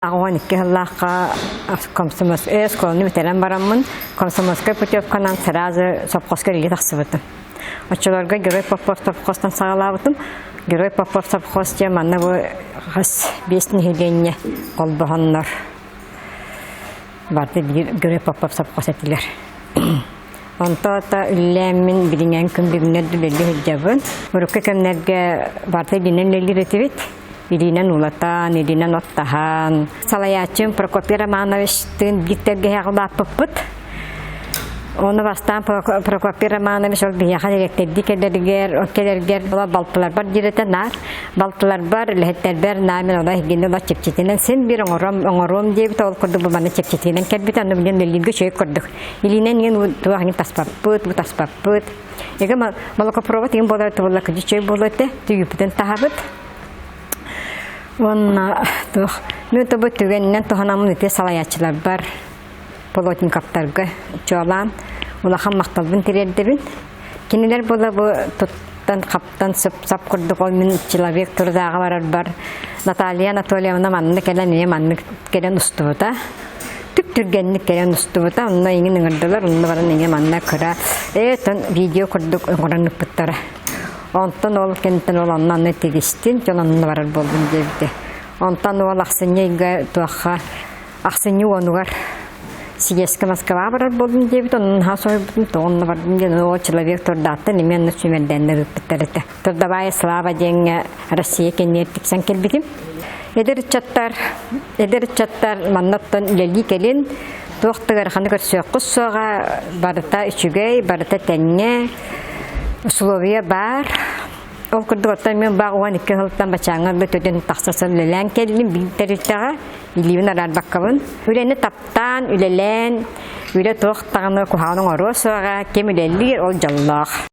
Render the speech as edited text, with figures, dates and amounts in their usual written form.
Агуан иккеллааққа комсомос школаны битэрэн бараммын комсомоскай путевканан сразу совхозга илге тахсыбытым. Очолорга герой Попов совхозтан сагалабытым. Герой Попов совхоз те манна бу хас бесни хеденне колбохоннор. Барды герой Попов совхоз этилер. Онтота үлләмин билинген күн бигнер дүлеле хеджабын. Урукка кемнерге барды динен лелиретибит. Иринен улатан, иринен оттахан. Салаячым Прокопий Романовичтин биттерге хагылаппыппыт. Оны бастан Прокопий Романович ол бияха директерди келергер балтылар бар диретенар. Балтылар бар, лехеттер бар, намен ола хигинде ола чепчетинен. Сен бир оңором дейбит ол курду бу баны чепчетинен кербит, аны билен лелинге шөй курдук. Илинен ген туахын таспаппыт, бу таспаппыт. Еге малакопровод ген болар тубула кыжы чөй болуэте, түйүптен тахабыт. Онна тух мен тобы түгеннен туханамын өте салаячылар бар. Полотниковтарга чолан, улахан макталбын тирердебин. Кинилер бола бу туттан каптан сап курдук ол мен человек турдагылар бар. Наталья Анатольевна манны келен манны келен устубута. Түп түргенник келен устубута. Онна иңин ыңырдылар, онна баран иңе манна кыра. Тон видео курдук оңоранып буттара. Онтан ол кенттен ол аннаны тегистин, жоланны барар болдым дебді. Онтан ол ақсынеге туаққа, ақсыне онуғар Сиеске Москва барар болдым дебді. Онын хасой бұдым, тоғынны бардым дебді. Ол человек тұрдаты, немен сүмерденді өппіттерді. Тұрдабай слава денге Россия кенеттіксен келбедім. Эдер чаттар маннаттан үлелі келін. Тоқтығар қаны көрсөк құссоға барыта үшігей, барыта тәнне. Условия бар. Ол курдуготтан мен багуан икки хылтан бачаңар бөтөдөн таксасын лелен келдим бигтеритага иливин арар баккабын. Үлени таптан үлелен үле тоқтаганы куханын оросога кемилелли ол жаллах.